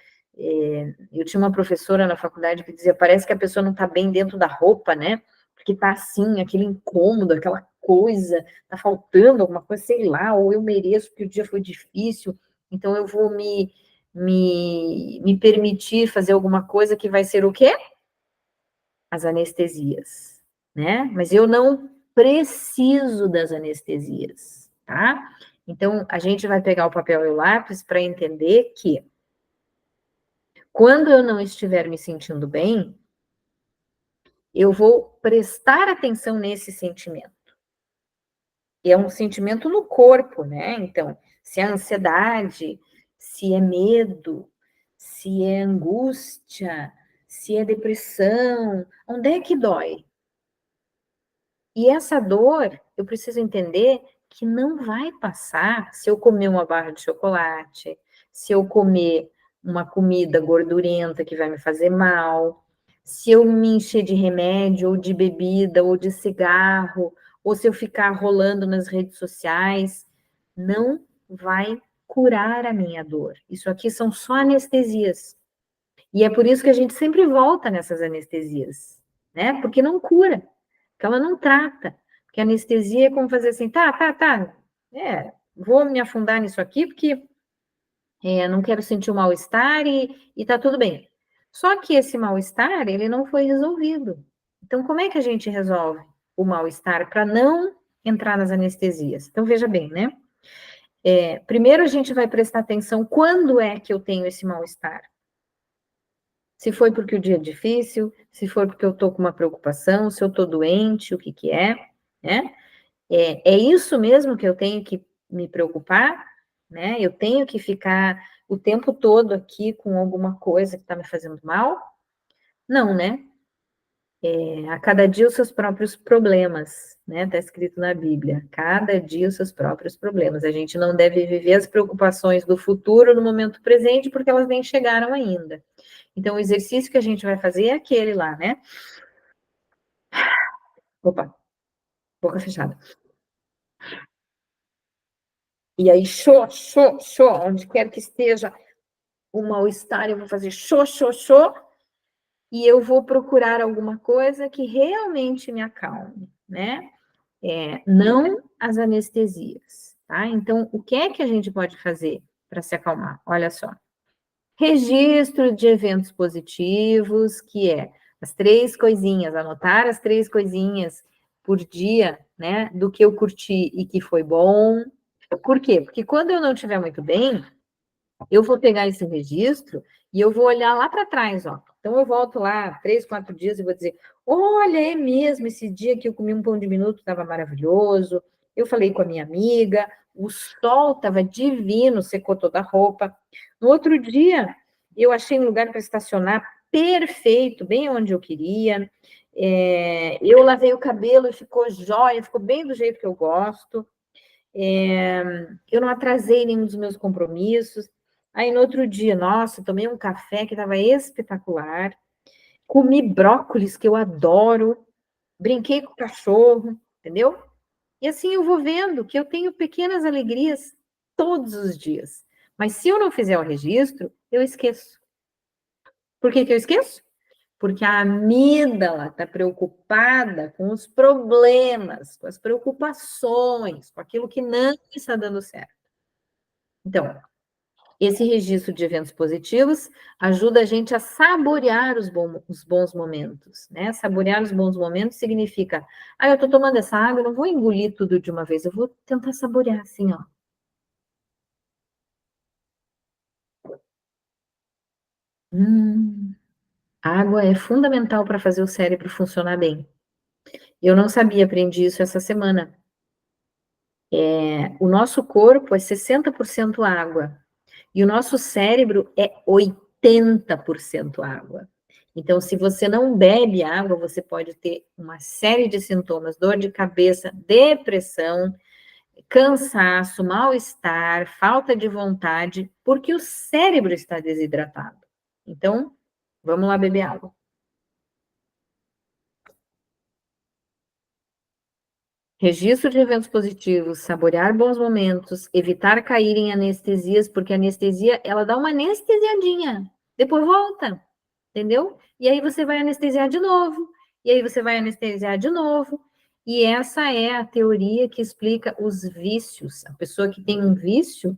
eu tinha uma professora na faculdade que dizia, parece que a pessoa não tá bem dentro da roupa, né? Porque tá assim, aquele incômodo, aquela coisa, tá faltando alguma coisa, sei lá, ou eu mereço porque o dia foi difícil, então eu vou me permitir fazer alguma coisa que vai ser o quê? As anestesias, né? Mas eu não preciso das anestesias, tá? Então, a gente vai pegar o papel e o lápis para entender que quando eu não estiver me sentindo bem, eu vou prestar atenção nesse sentimento. E é um sentimento no corpo, né? Então, se é ansiedade, se é medo, se é angústia, se é depressão, onde é que dói? E essa dor, eu preciso entender que não vai passar se eu comer uma barra de chocolate, se eu comer uma comida gordurenta que vai me fazer mal, se eu me encher de remédio, ou de bebida, ou de cigarro, ou se eu ficar rolando nas redes sociais, não vai curar a minha dor. Isso aqui são só anestesias. E é por isso que a gente sempre volta nessas anestesias, né? Porque não cura, porque ela não trata. Porque a anestesia é como fazer assim, tá, vou me afundar nisso aqui porque não quero sentir o mal-estar e tá tudo bem. Só que esse mal-estar, ele não foi resolvido. Então, como é que a gente resolve o mal-estar para não entrar nas anestesias? Então, veja bem, né? Primeiro a gente vai prestar atenção quando é que eu tenho esse mal-estar. Se foi porque o dia é difícil, se foi porque eu estou com uma preocupação, se eu estou doente, o que que é, né? É isso mesmo que eu tenho que me preocupar, né? Eu tenho que ficar o tempo todo aqui com alguma coisa que está me fazendo mal? Não, né? A cada dia os seus próprios problemas, né? Está escrito na Bíblia. Cada dia os seus próprios problemas. A gente não deve viver as preocupações do futuro no momento presente, porque elas nem chegaram ainda. Então, o exercício que a gente vai fazer é aquele lá, né? Opa, boca fechada. E aí, onde quer que esteja o mal-estar, eu vou fazer e eu vou procurar alguma coisa que realmente me acalme, né? Não as anestesias, tá? Então, o que é que a gente pode fazer para se acalmar? Olha só. Registro de eventos positivos, que é as 3 coisinhas, anotar as 3 coisinhas por dia, né, do que eu curti e que foi bom. Por quê? Porque quando eu não estiver muito bem, eu vou pegar esse registro e eu vou olhar lá para trás, ó. Então eu volto lá 3, 4 dias e vou dizer: olha, é mesmo, esse dia que eu comi um pão de minuto estava maravilhoso. Eu falei com a minha amiga, o sol estava divino, secou toda a roupa. No outro dia, eu achei um lugar para estacionar perfeito, bem onde eu queria. Eu lavei o cabelo e ficou jóia, ficou bem do jeito que eu gosto. Eu não atrasei nenhum dos meus compromissos. Aí no outro dia, nossa, tomei um café que estava espetacular, comi brócolis, que eu adoro, brinquei com o cachorro, entendeu? E assim eu vou vendo que eu tenho pequenas alegrias todos os dias. Mas se eu não fizer o registro, eu esqueço. Por que que eu esqueço? Porque a amígdala está preocupada com os problemas, com as preocupações, com aquilo que não está dando certo. Então, esse registro de eventos positivos ajuda a gente a saborear os bons momentos, né? Saborear os bons momentos significa, eu estou tomando essa água, eu não vou engolir tudo de uma vez, eu vou tentar saborear assim, ó. Água é fundamental para fazer o cérebro funcionar bem. Eu não sabia, aprendi isso essa semana. O nosso corpo é 60% água e o nosso cérebro é 80% água. Então, se você não bebe água, você pode ter uma série de sintomas: dor de cabeça, depressão, cansaço, mal-estar, falta de vontade, porque o cérebro está desidratado. Então, vamos lá beber água. Registro de eventos positivos, saborear bons momentos, evitar cair em anestesias, porque a anestesia, ela dá uma anestesiadinha, depois volta, entendeu? E aí você vai anestesiar de novo, e aí você vai anestesiar de novo, e essa é a teoria que explica os vícios. A pessoa que tem um vício,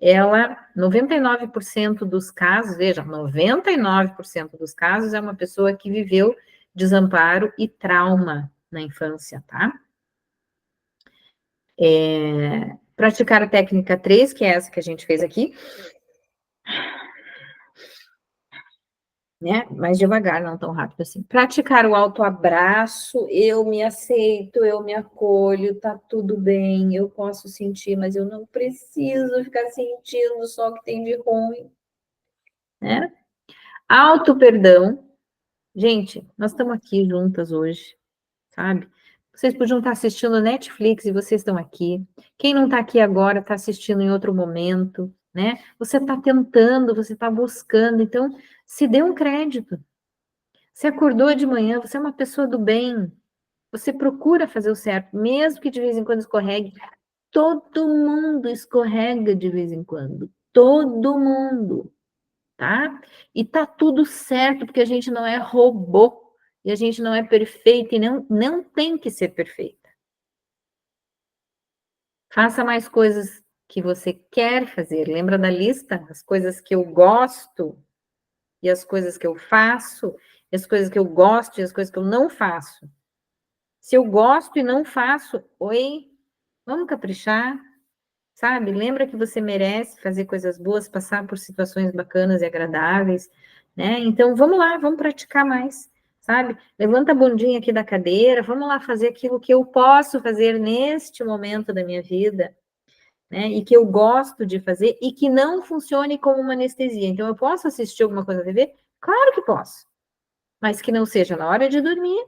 ela, 99% dos casos, veja, 99% dos casos é uma pessoa que viveu desamparo e trauma na infância, tá? Praticar a técnica 3, que é essa que a gente fez aqui, né? Mais devagar, não tão rápido assim. Praticar o autoabraço, eu me aceito, eu me acolho, tá tudo bem, eu posso sentir, mas eu não preciso ficar sentindo só o que tem de ruim, né? Auto-perdão. Gente, nós estamos aqui juntas hoje, sabe? Vocês podiam estar assistindo Netflix e vocês estão aqui. Quem não está aqui agora está assistindo em outro momento, né? Você está tentando, você está buscando, então se dê um crédito. Você acordou de manhã, você é uma pessoa do bem, você procura fazer o certo, mesmo que de vez em quando escorregue. Todo mundo escorrega de vez em quando, todo mundo, tá? E tá tudo certo, porque a gente não é robô, e a gente não é perfeita, e não tem que ser perfeita. Faça mais coisas que você quer fazer. Lembra da lista? As coisas que eu gosto, e as coisas que eu faço, e as coisas que eu gosto, e as coisas que eu não faço. Se eu gosto e não faço, oi, vamos caprichar, sabe? Lembra que você merece fazer coisas boas, passar por situações bacanas e agradáveis, né? Então, vamos lá, vamos praticar mais, sabe? Levanta a bundinha aqui da cadeira, vamos lá fazer aquilo que eu posso fazer neste momento da minha vida, né? E que eu gosto de fazer e que não funcione como uma anestesia. Então, eu posso assistir alguma coisa na TV? Claro que posso, mas que não seja na hora de dormir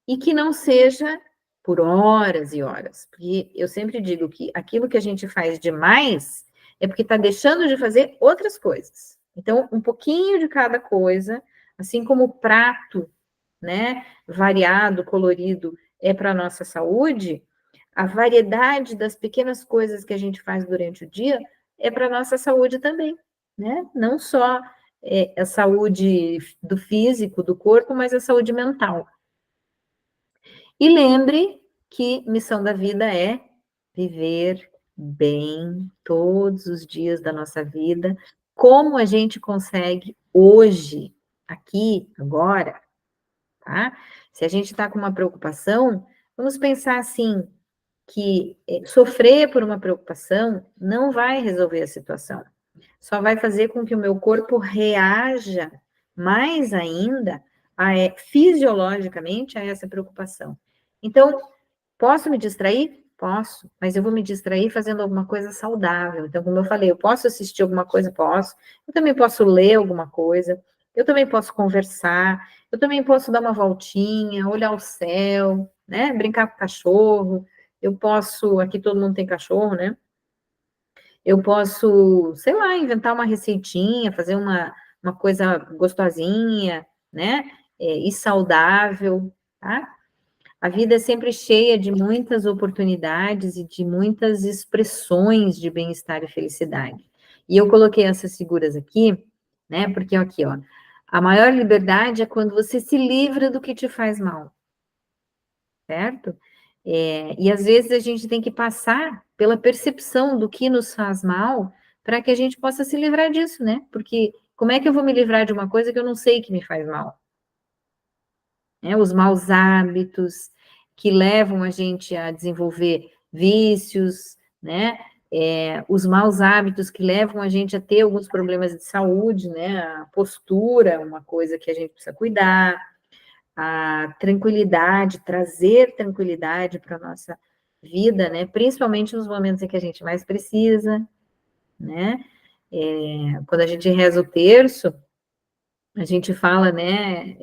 e que não seja por horas e horas. Porque eu sempre digo que aquilo que a gente faz demais é porque está deixando de fazer outras coisas. Então, um pouquinho de cada coisa, assim como o prato, né, variado, colorido, é para a nossa saúde, a variedade das pequenas coisas que a gente faz durante o dia é para a nossa saúde também, né? Não só a saúde do físico, do corpo, mas a saúde mental. E lembre que missão da vida é viver bem todos os dias da nossa vida, como a gente consegue hoje, aqui, agora, tá? Se a gente está com uma preocupação, vamos pensar assim, que sofrer por uma preocupação não vai resolver a situação, só vai fazer com que o meu corpo reaja mais ainda fisiologicamente a essa preocupação. Então, posso me distrair? Posso, mas eu vou me distrair fazendo alguma coisa saudável. Então, como eu falei, eu posso assistir alguma coisa? Posso. Eu também posso ler alguma coisa. Eu também posso conversar. Eu também posso dar uma voltinha, olhar o céu, né? Brincar com o cachorro. Eu posso, aqui todo mundo tem cachorro, né? Eu posso, sei lá, inventar uma receitinha, fazer uma coisa gostosinha, né? E saudável, tá? A vida é sempre cheia de muitas oportunidades e de muitas expressões de bem-estar e felicidade. E eu coloquei essas figuras aqui, né? Porque aqui, ó, a maior liberdade é quando você se livra do que te faz mal, certo? E às vezes a gente tem que passar pela percepção do que nos faz mal para que a gente possa se livrar disso, né? Porque como é que eu vou me livrar de uma coisa que eu não sei que me faz mal? Os maus hábitos que levam a gente a desenvolver vícios, né? Os maus hábitos que levam a gente a ter alguns problemas de saúde, né? A postura é uma coisa que a gente precisa cuidar, a tranquilidade, trazer tranquilidade para a nossa vida, né? Principalmente nos momentos em que a gente mais precisa, né? Quando a gente reza o terço, a gente fala, né?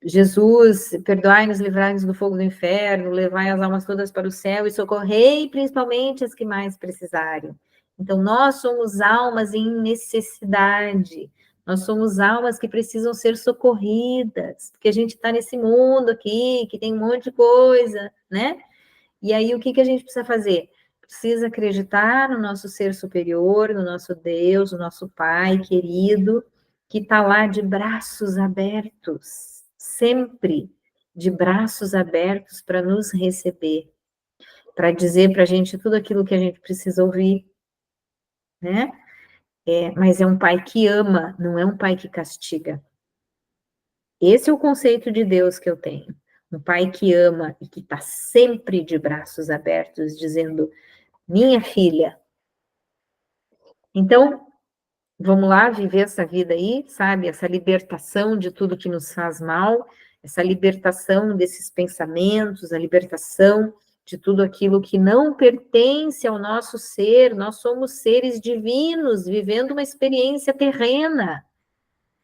Jesus, perdoai-nos, livrai-nos do fogo do inferno, levai as almas todas para o céu e socorrei principalmente as que mais precisarem. Então, nós somos almas em necessidade, nós somos almas que precisam ser socorridas, porque a gente está nesse mundo aqui, que tem um monte de coisa, né? E aí, o que a gente precisa fazer? Precisa acreditar no nosso ser superior, no nosso Deus, no nosso Pai querido, que está lá de braços abertos, sempre de braços abertos para nos receber. para dizer para a gente tudo aquilo que a gente precisa ouvir, né? Mas é um pai que ama, não é um pai que castiga. Esse é o conceito de Deus que eu tenho. Um pai que ama e que está sempre de braços abertos, dizendo, minha filha. Então, vamos lá viver essa vida aí, sabe? Essa libertação de tudo que nos faz mal, essa libertação desses pensamentos, a libertação de tudo aquilo que não pertence ao nosso ser. Nós somos seres divinos, vivendo uma experiência terrena.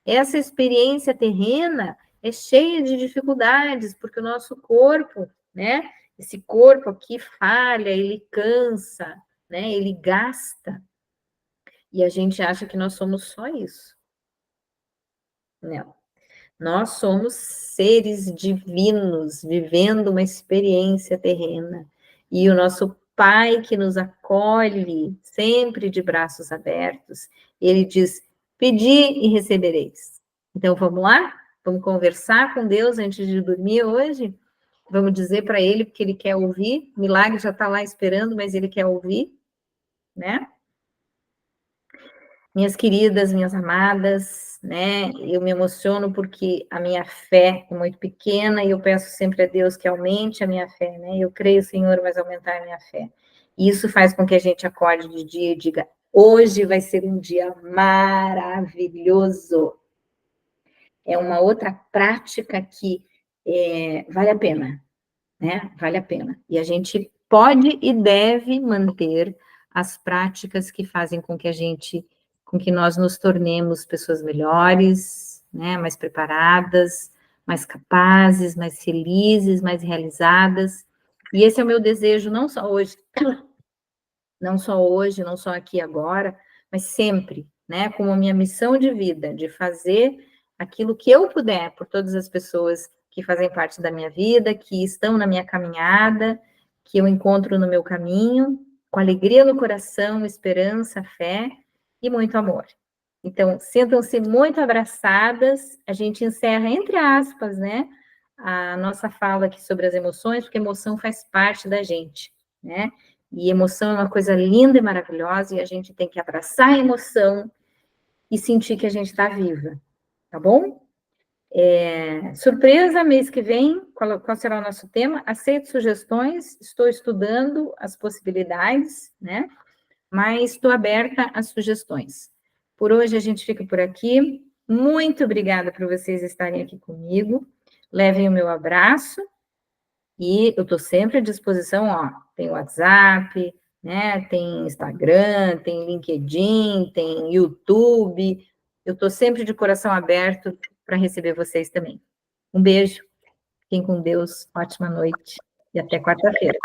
Essa experiência terrena é cheia de dificuldades, porque o nosso corpo, né? Esse corpo aqui falha, ele cansa, né? Ele gasta. E a gente acha que nós somos só isso. Não. Nós somos seres divinos, vivendo uma experiência terrena. E o nosso Pai que nos acolhe, sempre de braços abertos, ele diz, pedi e recebereis. Então, vamos lá? Vamos conversar com Deus antes de dormir hoje? Vamos dizer para ele porque ele quer ouvir. O milagre já está lá esperando, mas ele quer ouvir, né? Minhas queridas, minhas amadas, né? Eu me emociono porque a minha fé é muito pequena e eu peço sempre a Deus que aumente a minha fé, né? Eu creio, Senhor, mas aumentar a minha fé. E isso faz com que a gente acorde de dia e diga: hoje vai ser um dia maravilhoso. É uma outra prática que vale a pena, né? Vale a pena. E a gente pode e deve manter as práticas que fazem com que nós nos tornemos pessoas melhores, né? Mais preparadas, mais capazes, mais felizes, mais realizadas. E esse é o meu desejo, não só hoje, não só aqui agora, mas sempre, né? Como minha missão de vida, de fazer aquilo que eu puder por todas as pessoas que fazem parte da minha vida, que estão na minha caminhada, que eu encontro no meu caminho, com alegria no coração, esperança, fé e muito amor. Então, sintam-se muito abraçadas. A gente encerra, entre aspas, né, a nossa fala aqui sobre as emoções, porque emoção faz parte da gente, né? E emoção é uma coisa linda e maravilhosa, e a gente tem que abraçar a emoção e sentir que a gente está viva, tá bom? Surpresa, mês que vem, qual será o nosso tema? Aceito sugestões, estou estudando as possibilidades, né? Mas estou aberta às sugestões. Por hoje a gente fica por aqui. Muito obrigada por vocês estarem aqui comigo. Levem o meu abraço e eu estou sempre à disposição, ó. Tem WhatsApp, né? Tem Instagram, tem LinkedIn, tem YouTube. Eu estou sempre de coração aberto para receber vocês também. Um beijo, fiquem com Deus, ótima noite e até quarta-feira.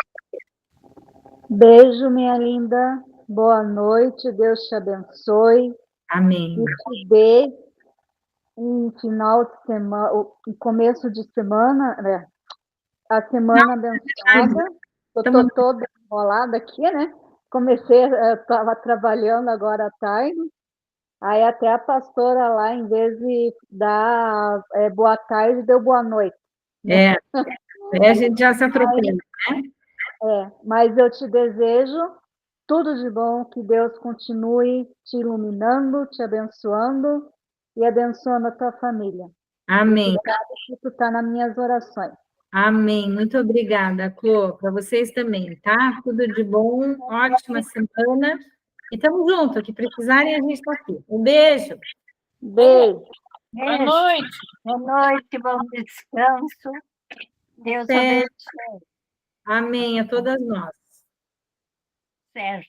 Beijo, minha linda. Boa noite, Deus te abençoe. Amém. E te dê um final de semana, um começo de semana, né? A semana abençoada. Eu estou toda enrolada aqui, né? Comecei, estava trabalhando agora à tarde. Aí até a pastora lá, em vez de dar boa tarde, deu boa noite. A gente já se atropela, né? Mas eu te desejo tudo de bom, que Deus continue te iluminando, te abençoando e abençoando a tua família. Amém. E tu está nas minhas orações. Amém. Muito obrigada, Clô. Para vocês também, tá? Tudo de bom, ótima semana. E estamos juntos. O que precisarem, a gente está aqui. Um beijo. Beijo. Boa noite. Boa noite, bom descanso. Deus abençoe. Amém a todas nós. Certo.